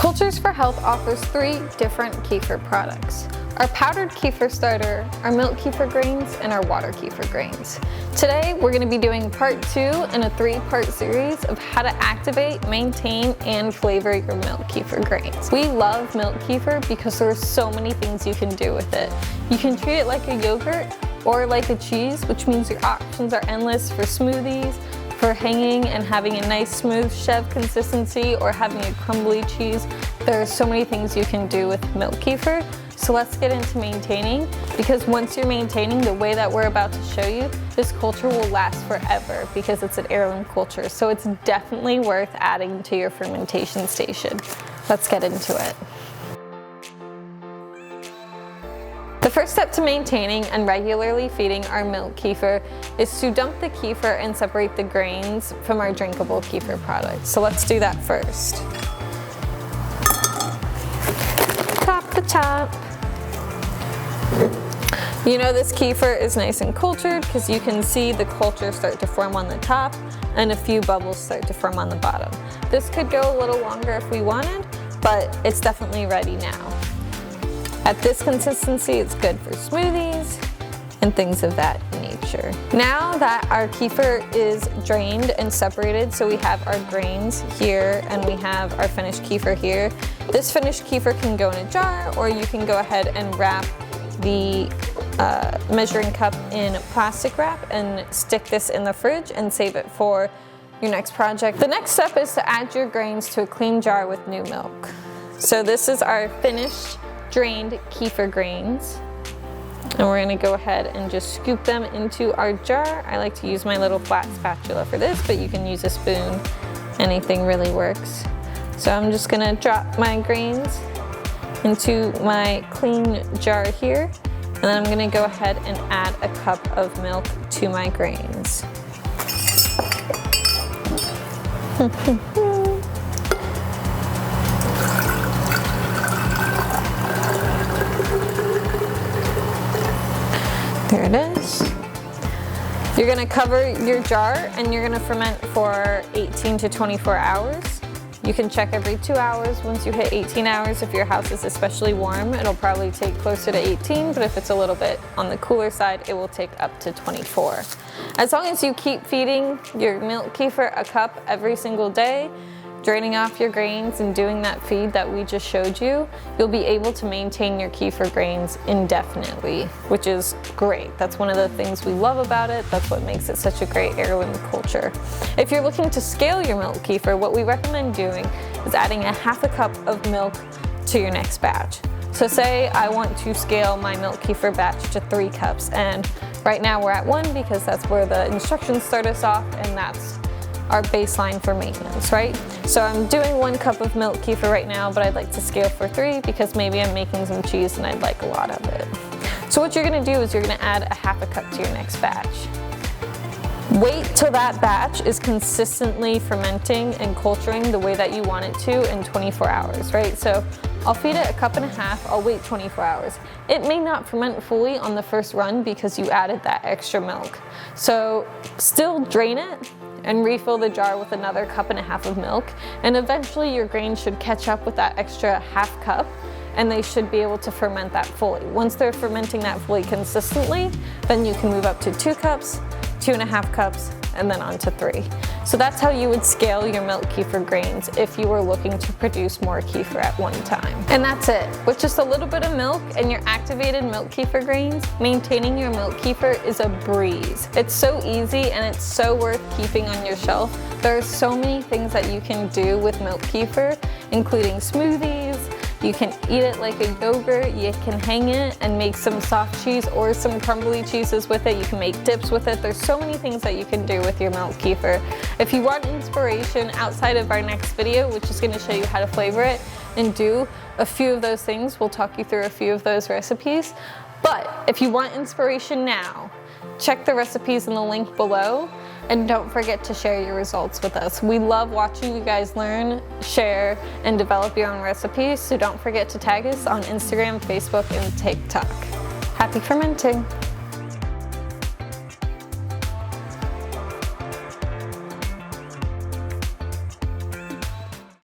Cultures for Health offers 3 different kefir products: our powdered kefir starter, our milk kefir grains, and our water kefir grains. Today we're going to be doing part 2 in a 3-part series of how to activate, maintain, and flavor your milk kefir grains. We love milk kefir because there are so many things you can do with it. You can treat it like a yogurt or like a cheese, which means your options are endless for smoothies, for hanging and having a nice smooth chev consistency, or having a crumbly cheese. There are so many things you can do with milk kefir. So let's get into maintaining, because once you're maintaining the way that we're about to show you, this culture will last forever because it's an heirloom culture. So it's definitely worth adding to your fermentation station. Let's get into it. The first step to maintaining and regularly feeding our milk kefir is to dump the kefir and separate the grains from our drinkable kefir product. So let's do that first. Top the top. You know this kefir is nice and cultured because you can see the culture start to form on the top and a few bubbles start to form on the bottom. This could go a little longer if we wanted, but it's definitely ready now. At this consistency, it's good for smoothies and things of that nature. Now that our kefir is drained and separated, so we have our grains here and we have our finished kefir here. This finished kefir can go in a jar, or you can go ahead and wrap the measuring cup in plastic wrap and stick this in the fridge and save it for your next project. The next step is to add your grains to a clean jar with new milk. So this is our finished drained kefir grains, and we're going to go ahead and just scoop them into our jar. I like to use my little flat spatula for this, but you can use a spoon. Anything really works. So I'm just going to drop my grains into my clean jar here, and then I'm going to go ahead and add a cup of milk to my grains. There it is. You're going to cover your jar and you're going to ferment for 18 to 24 hours. You can check every 2 hours. Once you hit 18 hours, if your house is especially warm, it'll probably take closer to 18, but if it's a little bit on the cooler side, it will take up to 24. As long as you keep feeding your milk kefir a cup every single day, draining off your grains and doing that feed that we just showed you, you'll be able to maintain your kefir grains indefinitely, which is great. That's one of the things we love about it. That's what makes it such a great heirloom culture. If you're looking to scale your milk kefir, what we recommend doing is adding a half a cup of milk to your next batch. So say I want to scale my milk kefir batch to 3 cups, and right now we're at 1 because that's where the instructions start us off, and that's our baseline for maintenance, right? So I'm doing 1 cup of milk kefir right now, but I'd like to scale for 3 because maybe I'm making some cheese and I'd like a lot of it. So what you're gonna do is you're gonna add a half a cup to your next batch. Wait till that batch is consistently fermenting and culturing the way that you want it to in 24 hours, right? So I'll feed it a cup and a half, I'll wait 24 hours. It may not ferment fully on the first run because you added that extra milk. So still drain it and refill the jar with another cup and a half of milk, and eventually your grains should catch up with that extra half cup and they should be able to ferment that fully. Once they're fermenting that fully consistently, then you can move up to 2 cups, 2.5 cups, and then on to 3. So that's how you would scale your milk kefir grains if you were looking to produce more kefir at one time. And that's it. With just a little bit of milk and your activated milk kefir grains, maintaining your milk kefir is a breeze. It's so easy and it's so worth keeping on your shelf. There are so many things that you can do with milk kefir, including smoothies. You can eat it like a yogurt, you can hang it and make some soft cheese or some crumbly cheeses with it. You can make dips with it. There's so many things that you can do with your milk kefir. If you want inspiration outside of our next video, which is going to show you how to flavor it and do a few of those things, we'll talk you through a few of those recipes. But if you want inspiration now, check the recipes in the link below. And don't forget to share your results with us. We love watching you guys learn, share, and develop your own recipes, so don't forget to tag us on Instagram, Facebook, and TikTok. Happy fermenting!